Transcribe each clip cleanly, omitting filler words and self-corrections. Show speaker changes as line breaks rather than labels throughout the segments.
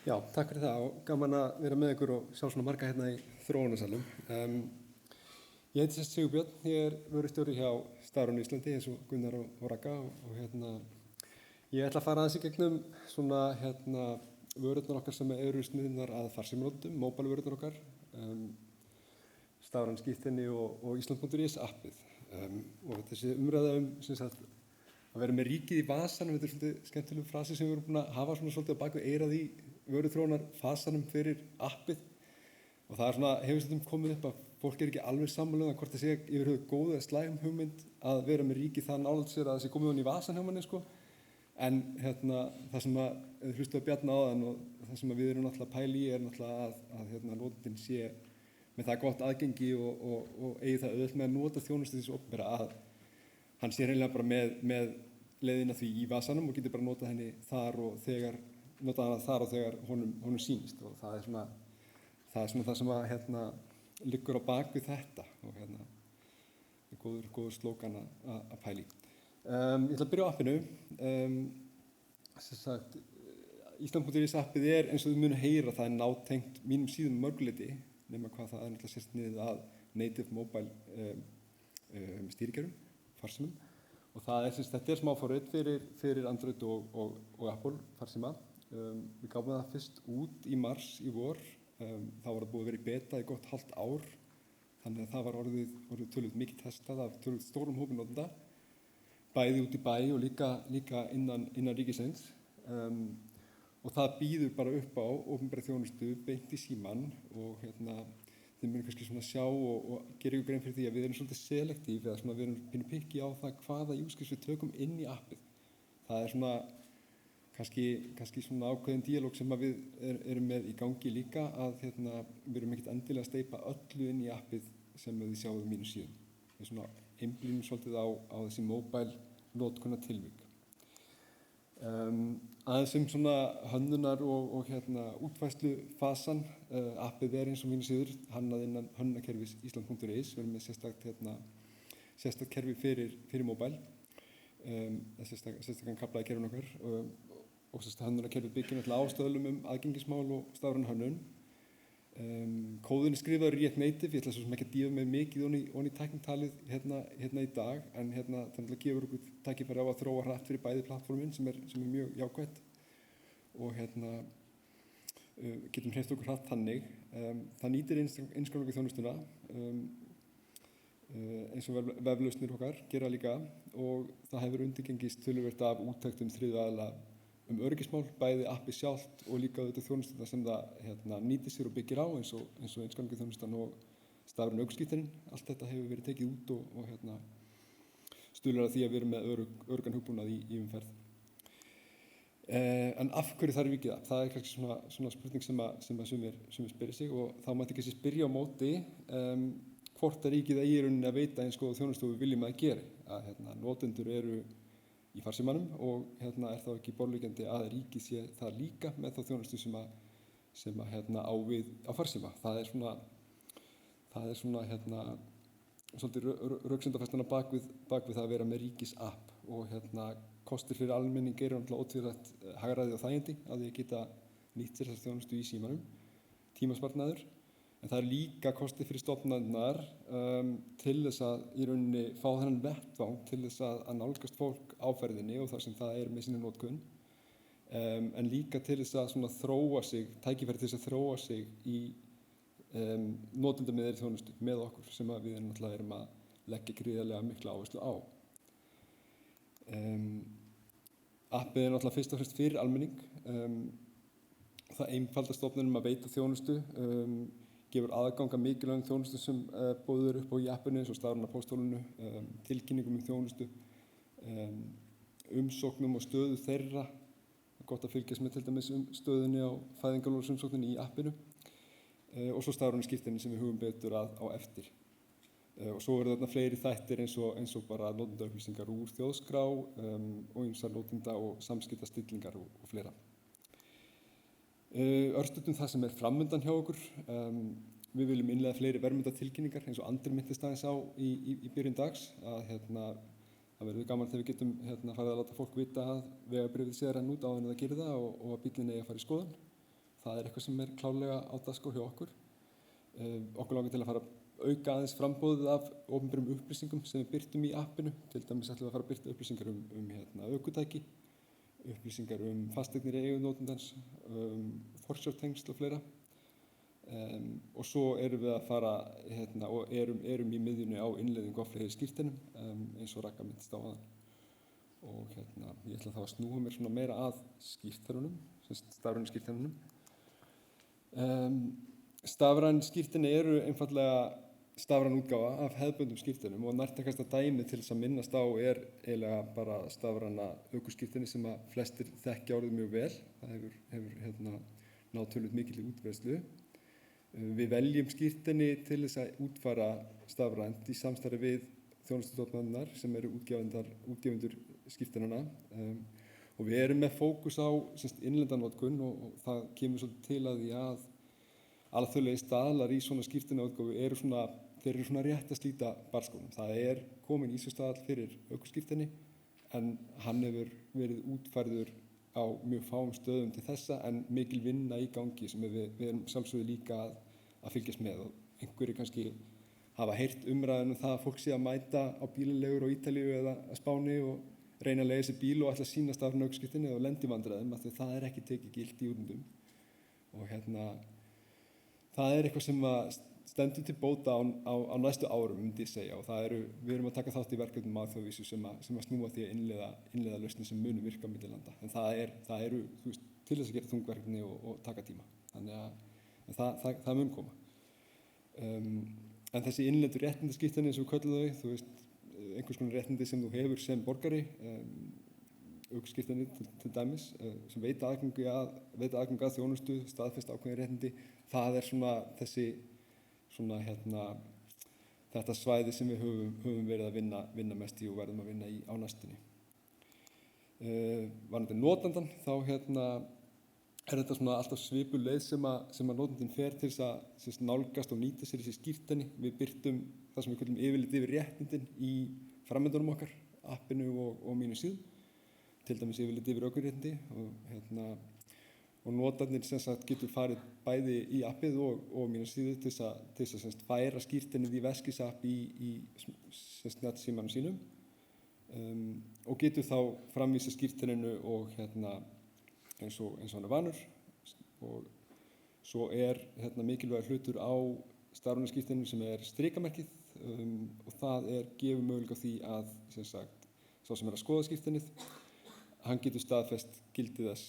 Já, takk fyrir það og gaman að vera með ykkur og sjá svona marga hérna í þróunarsalnum. Ég heiti Sigurbjörn, ég vörustjóri hjá Stafrán Íslandi eins og Gunnar og Ragga og ég ætla að fara aðeins í gegnum svona vörurnar okkar sem eru sniðnar að farsímanótum, móbælvörurnar okkar, Stafrán skírteini og Ísland.is appið. Og þessi umræða sem sagt, að vera með ríkið í vasanum, þetta er svolítið skemmtileg frasi sem við erum búin að hafa svona svolítið á baku eyrað í vöruþróunar fasanum fyrir appið og það er svona, hefur stundum komið upp að fólk er ekki alveg sammála hvort það sé yfir höfuð góð eða slæm hugmynd að vera með ríkið það nálægt sér að það sé komið honum í vasan hjá manni sko. En það sem að hlustu að Bjarna áðan og það sem við erum náttúrulega að pæla í er náttúrulega að notandinn sé með það gott aðgengi og eigi það auðvelt með að nota þjónustu þessu opinbera að hann sé hreinlega bara með leiðina því í vasanum og getur bara notað henni þar og þegar honum sýnist og það er svona það sem að liggur á bak við þetta og er góður slókan að pæla í. Ég ætla að byrja á appinu. Sem sagt, Ísland.is appið er eins og þið munu heyra það er nátengt mínum síðum mörguleiti nema hvað það er náttúrulega sérst niður að native mobile stýrikerfum, farsímum og þetta er smáforrit fyrir Android og Apple farsíma. Við gáfum það fyrst út í mars í vor, þá var það búið að vera í beta í gott hálft ár þannig að það var orðið töluvert mikið testað af töluvert stórum hópi notenda bæði út í bæ og líka innan ríkisins og það býður bara upp á opinbera þjónustu beint í símann og þið munum kannski svona sjá og gera ykkur grein fyrir því að við erum svolítið selektív eða svona við erum pínu pikki á það hvaða use case við tökum inn í appið. Það er svona kannski svona ákveðin díalóg sem að við erum með í gangi líka að við erum ekkert endilega að steypa öllu inn í appið sem þið sjáum á mínu síðum. Við svona einblínum svolítið á þessi mobile notkuna tilvik. Aðeins svona hönnunar og útfærslu fasan appið er eins og mínu síður hannað innan hönnunarkerfis Ísland.is. Við erum með sérstakt kerfi fyrir mobile, sérstakann kafla í kerfinu okkar og hönnunarkerfið byggir náttúrulega á stöðlum aðgengismál og stafræna hönnun. Kóðin er skrifaður í React Native, ég ætla svo sem ekki að dýfa mig mikið ofan í tæknitalið hérna í dag, en þannig að gefur okkur tækifæri á að þróa hratt fyrir bæði plattformin sem er mjög jákvætt og getum hreyft okkur hratt þannig. Það nýtir innskráningu þjónustuna eins og veflausnir okkar gera líka og það hefur undirgengist töluvert af úttektum þriðju aðila öryggismál, bæði appið sjálft og líka auðvitað þjónustuna sem það nýtir sér og byggir á eins og innskráningu þjónustan og stafræna ökuskírteinin. Allt þetta hefur verið tekið út og stuðlar að því að við erum með öruggan hugbúnað í umferð. En af hverju þarf ríkið það? Það er kannski svona spurning sem að sumir spyrja sig og þá mætti kannski spyrja á móti hvort að ríkið eigi í rauninni að veita eins góða þjónustu og við viljum að gera. Að notendur eru í farsímanum og er þá ekki borðleggjandi að ríkið sé það líka með þá þjónustu sem á við á farsíma. Það er svona svolítið röksemdafærslan á bak við það að vera með ríkisapp og kostir fyrir almenning eru náttúrulega ótvírætt hagræði og þægindi að því að geta nýtt sér þessa þjónustu í símanum, tímasparnaður. En það er líka kostir fyrir stofnanirnar til þess að í rauninni fá þennan vettvang til þess að nálgast fólk á ferðinni og þar sem það er með sína notkun. En líka til þess að svona þróa sig, tækifæri til þess að þróa sig í notendamiðri þjónustu með okkur sem að við náttúrulega erum að leggja gríðarlega mikla áherslu á. Appið er náttúrulega fyrst og fremst fyrir almenning. Það einfaldar stofnunum að veita þjónustu, gefur aðgang að mikilvægum þjónustu sem boðið upp á í appinu eins og stafræna pósthólfinu, tilkynningum þjónustu, umsóknum og stöðu þeirra. Það er gott að fylgjast með til dæmis stöðunni á fæðingarorlofsumsókninni í appinu og svo stafræna skírteini sem við hugum betur á eftir. Og svo eru þarna fleiri þættir eins og bara notendaupplýsingar úr þjóðskrá og ýmsar notenda- og samskiptastillingar og fleira. Örstuðum það sem er framundan hjá okkur. Við viljum innleiða fleiri verðmundatilkynningar eins og Andri minntist aðeins á í byrjun dags að það verður gaman þegar við getum farið að láta fólk vita að vegabréfið sé að renna út áður en það gerir það og að bíllinn eigi að fara í skoðun. það eitthvað sem klárlega á dagskrá hjá okkur. Okkur langar til að fara að auka aðeins framboðið af opinberum upplýsingum sem við birtum í appinu. Til dæmis ætlum við að fara að birta upplýsingar ökutæki, upplýsingar fasteignir í eigu notandans, forsjártengsl og fleira. Og svo erum við að fara og erum í miðjunni á innleiðingu á fleiri skírteinum, eins og Ragga minntist á áðan. Og ég ætla þá að snúa mér svona meira að skírteinunum, stafrænu skírteinunum. Stafræn skírteini eru einfaldlega stafræn útgáfa af hefðbundnum skírteinum og nærtækasta dæmið til þess að minnast á eiginlega bara stafræna ökuskírteini sem að flestir þekkja orðið mjög vel. Það hefur náð töluvert mikilli útbreiðslu. Við veljum skírteini til þess að útfæra stafrænt í samstarfi við þjónustustofnanirnar sem eru útgefendur skírteinanna. Og við erum með fókus á innlendanotkun og það kemur svolítið til að því að alþjóðlegir staðlar í svona skírteinaútgáfu eru svona rétt að slíta barnsskónum. Það komin ISO-staðall fyrir ökuskírteini en hann hefur verið útfærður á mjög fáum stöðum til þessa en mikil vinna í gangi sem við erum sjálfsögðu líka að fylgjast með. Og einhverjir kannski hafa heyrt umræðan það að fólk sé að mæta á bílalegur á Ítalíu eða að Spáni og reyna að leigja sér bíl og ætla að sýna stafrænu ökuskírteini og lenda í vandræðum af því að það ekki tekið gilt í útlöndum. Og það eitthvað sem stendur til bóta á næstu árum, myndi ég segja, og við erum að taka þátt í verkefnum alþjóðavísu sem að snúa því að innleiða lausnir sem munu virka á milli landa. En það eru til þess að gera þungverkefni og taka tíma. Þannig að það mun koma. En þessi innlendu réttindaskírteini eins og við köllum þau, einhvers konar réttindi sem þú hefur sem borgari, ökuskírteini til dæmis, sem veita aðgang að þjónustu, staðfesta ákveðin réttindi, það þetta svæði sem við höfum verið að vinna mest í og verðum að vinna í á næstunni. Varðandi notandann, þá þetta alltaf svipuð leið sem að notandinn fer til þess að nálgast og nýta sér þessi skírteini. Við birtum það sem við köllum yfirlit yfir réttindin í framendunum okkar, appinu og mínu síðu. Til dæmis yfirlit yfir ökuréttindi og notandinn getur farið bæði í appið og mínu síðu til þess að færa skírteinið í veskisapp í snjallsímanum sínum og getur þá framvísa skírteininu og eins og hann vanur. Og svo mikilvægur hlutur á stafræna skírteininu sem strikamerkið og það gefur möguleika á því að sá sem að skoða skírteinið hann getur staðfest gildið þess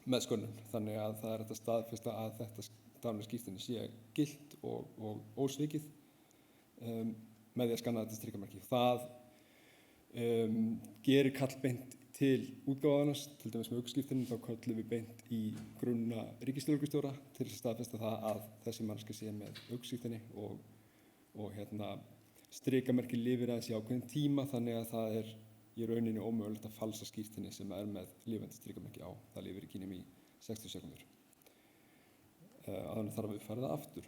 með skönnun. Þannig að það hægt að staðfesta að þetta stafræna skírteini sé gilt og ósvikið með því að skanna þetta strikamerki. Það gerir kall beint til útgáfaðarans, til dæmis með ökuskírteini, þá köllum við beint í grunna ríkislögreglustjóra til þess að staðfesta það að þessi manneskja sé með ökuskírteini og strikamerki lifir aðeins í ákveðin tíma þannig að það í rauninni ómögulegt að falsa skírteini sem með lifandi strikamerki á. Það lifir í kynjum í 60 sekúndur. Áður en þarf að uppfæra það aftur.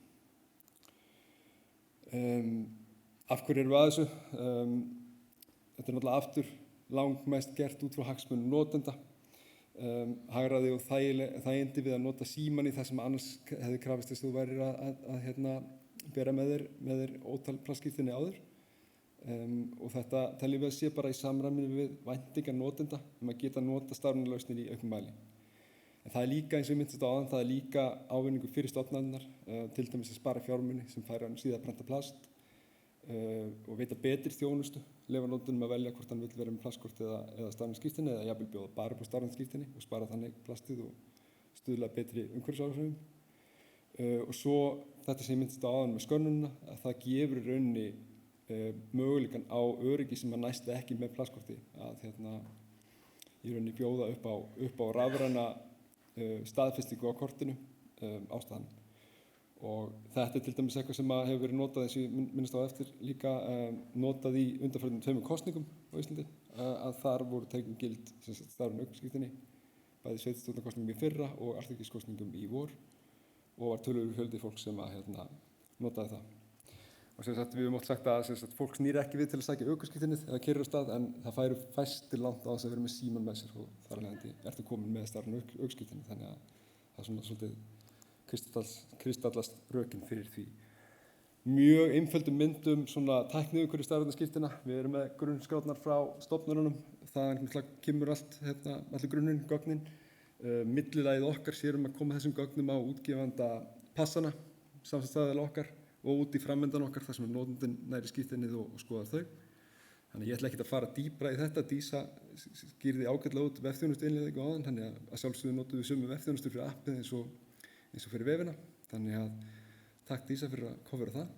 Af hverju erum við að þessu? Þetta náttúrulega aftur langmest gert út frá hagsmunum notenda. Hagræði og þægindi við að nota símann í það sem annars hefði krafist þess að þú værir að bera með þér ótal plastskírteini áður. Og þetta teljum við að sé bara í samræmi við væntingar notenda að geta nota stafrænar lausnir í auknum mæli. En það líka, eins og ég minntist á áðan, það líka ávinningur fyrir stofnanirnar, til dæmis að spara fjármuni sem færa síðan að prenta plast og veita betri þjónustu, leyfa notandanum að velja hvort hann vill vera með plastkort eða stafrænt skírteini eða jafnvel bjóða bara upp á stafrænt skírteini og spara þannig plastið og stuðla betri umhverfisáhrifum. Og svo þetta sem ég minntist á áðan með skönnunina, að það gefur í rauninni möguleikann á öryggi sem að næst ekki með plastkorti að í rauninni bjóða upp á rafræna staðfestingu á kortinu á staðnum. Og þetta til dæmis eitthvað sem hefur verið notað, eins og ég minnist á eftir, líka notað í undanförnum 2 kosningum á Íslandi, að þar voru tekin gild stafræn ökuskírteini, bæði sveitarstjórnarkosningum í fyrra og alþingiskosningum í vor og var töluverður fjöldi fólk sem notaði það. Og við höfum oft sagt að fólk snýr ekki við til að sækja ökuskírteinið eða keyrir á stað en það færu fæstir langt á þess að vera með símann með sér og þar af leiðandi ertu komin með stafræna ökuskírteini þannig að það svona svolítið kristallast rökin fyrir því. Mjög einföldum myndum svona tækniumhverfi stafrænna við erum með grunnskrárnar frá stofnununum, það kemur allir grunninn, gögnin. Millilagið okkar sérum að koma þessum gögnum á útgefanda passana, samstarfsaðila okkar og út í framöndan okkar þar sem notandinn næri skírteinið og skoðar þau. Þannig ég ætla ekki að fara dýpra í þetta. Dísa skýrði ágætlega út vefþjónustu innleiðingu áðan, þannig að sjálfsögðu notum við sömu vefþjónustu fyrir appið eins og fyrir vefina. Þannig að takk Dísa fyrir að kofera það.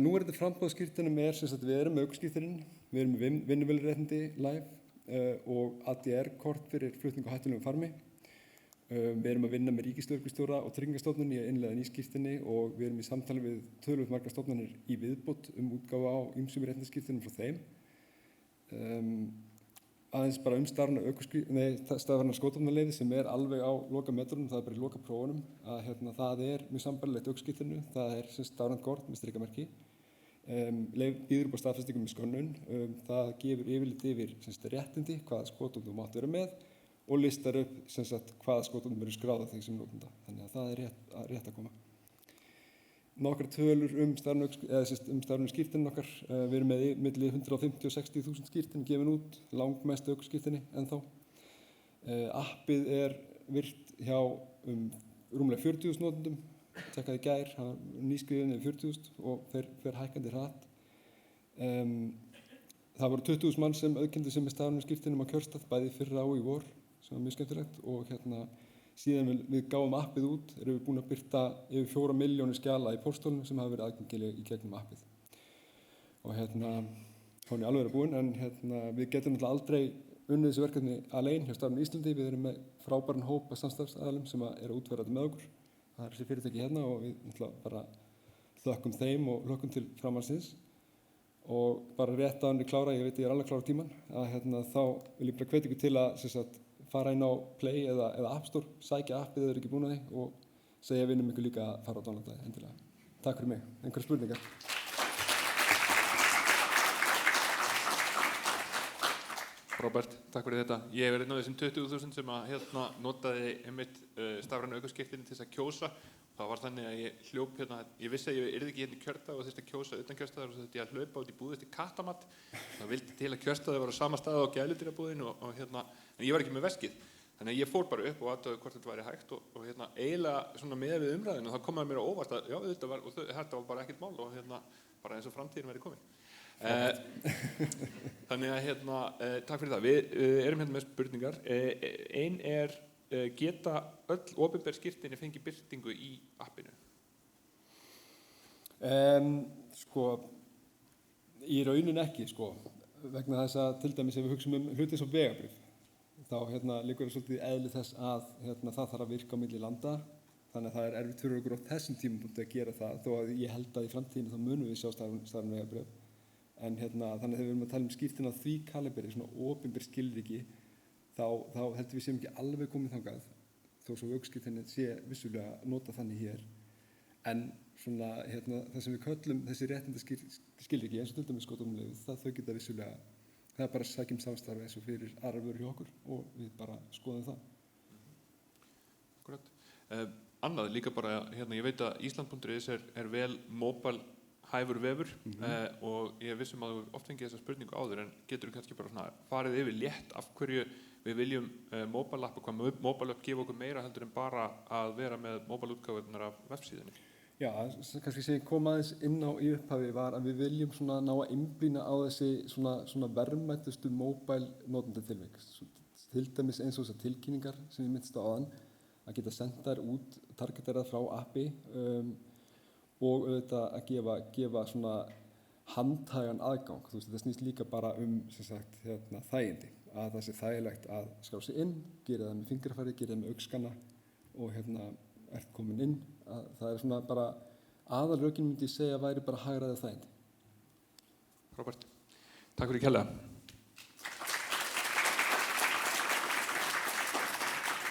Nú þetta framboðsskírteinum við erum með ökuskírteinin, við erum með vinnuvélréttindi live og ADR-kort fyrir flutning á hættulegum farmi. Við erum að vinna með ríkislögreglustjóra og Tryggingastofnun í að innleiða nýskírteini og við erum í samtali við töluvert margar stofnanir í viðbót útgáfu á ýmsum réttindaskírteinum frá þeim. Aðeins bara stafræna skotvopnaleyfi sem alveg á lokametrunum, það bara í lokaprófunum, að það mjög sambærilegt ökuskírteinu, það stafrænt kort með strikamerki. Býður upp á staðfestingu með skönnun, það gefur yfirlit yfir réttindi, hvaða skotvopn þú mátt vera með og listar upp hvaða skotvopn eru skráð af því sem notanda. Þannig að það rétt að koma. Nokkrar tölur stafrænu skírteinin okkar. Við erum með milli 150 og 60.000 skírteini gefin út, langmestu ökuskírteini ennþá. Appið virt hjá rúmlega 40.000 notendum, tekkaði í gær, nýskriðin yfir 40.000 og fer hækkandi hratt. Það voru 20.000 mann sem auðkendu sem með stafrænu skírteinum á kjörstað, bæði fyrra og í vor, sem var mjög skemmtilegt og síðan við gáum appið út, erum við búin að birta yfir 4 milljónir skjala í pósthólfum sem hafa verið aðgengileg í gegnum appið. Og hún alveg búin, en við getum náttúrulega aldrei unnið þessu verkefni alein hjá Stafrænu Íslandi. Við erum með frábæran hóp af samstarfsaðilum sem eru að útfæra þetta með okkur. Það þessi fyrirtæki og við náttúrulega bara þökkum þeim og hlökkum til framhaldsins. Og bara rétt áður en ég klára, ég veit ég alveg klára tímann, þá vil ég bara hvetja ykkur til að fara inn á Play eða App Store, sækja appið ef þið ekki búin að því og segja vinum ykkur líka að fara á downloadaði endilega. Takk fyrir mig. Einhverjar spurningar?
Robert, takk fyrir þetta. Ég einn af þessum 20.000 sem notaði einmitt stafrænu ökuskírteini til þess að kjósa. Það var þannig að ég hljóp ég vissi að ég yrði ekki í kjördag og þurfti að kjósa utan kjörstaðar og þurfti ég að hlaupa út í búð eftir kattamatt. Það vildi til að kjörstaðar var á sama stað á gæludýrabúðinni en ég var ekki með veskið. Þannig að ég fór bara upp og athugaði hvort þetta væri hægt og eiginlega svona miðað við umræðinu þá kom það mér á óvart að já, þetta var bara ekkert mál og bara eins og framtíðin væri komin. Þannig að takk fyrir það. Við erum með spurningar. Ein geta öll opinber skírteini fengi birtingu í appinu?
Í rauninni ekki, vegna þess að til dæmis ef við hugsum hluti eins og vegabréf, þá liggur svolítið eðli þess að það þarf að virka á milli landa, þannig að það erfitt fyrir okkur á þessum tímapunkti að gera það, þó að ég held að í framtíðinni þá munum við sjá stafræn vegabréf. En þannig að þegar við erum að tala skírteini á því kaliberi, svona opinber skilríki, þá heldur við séum ekki alveg komið þangað, þó svo ökuskírteini sé vissulega nota þannig hér. En svona það sem við köllum þessi réttindaskilríki, eins og til dæmis skotvopnaleyfið, þau geta vissulega, það bara að sækja samstarfi eins og fyrir aðrar vörur hjá okkur og við bara skoðum það.
Akkurat. Annað líka bara, ég veit að Ísland.is vel móbilhæfur vefur og ég vissum að þú oft fengið þessa spurningu áður en getur kannski bara farið yfir létt af hverju við viljum móbilapp og hvað móbilapp gefa okkur meira heldur en bara að vera með móbilútgáfurnar af vefsíðunni.
Já, kannski sem ég kom aðeins inn á í upphafi var að við viljum ná að einblína á þessi svona verðmætustu móbilnotendatilvik. Til dæmis eins og þessar tilkynningar sem ég minnst á áðan, að geta sendar út, targeterað frá appi og auðvitað að gefa svona handhægan aðgang. Það snýst líka bara þægindi, að það sé þægilegt að skrá sig inn, gera það með fingrafæri, gera það með augskanna og ert komin inn. Það svona bara aðalrökin myndi ég segja væri bara hagræði þægindi.
Robert, takk fyrir kærlega.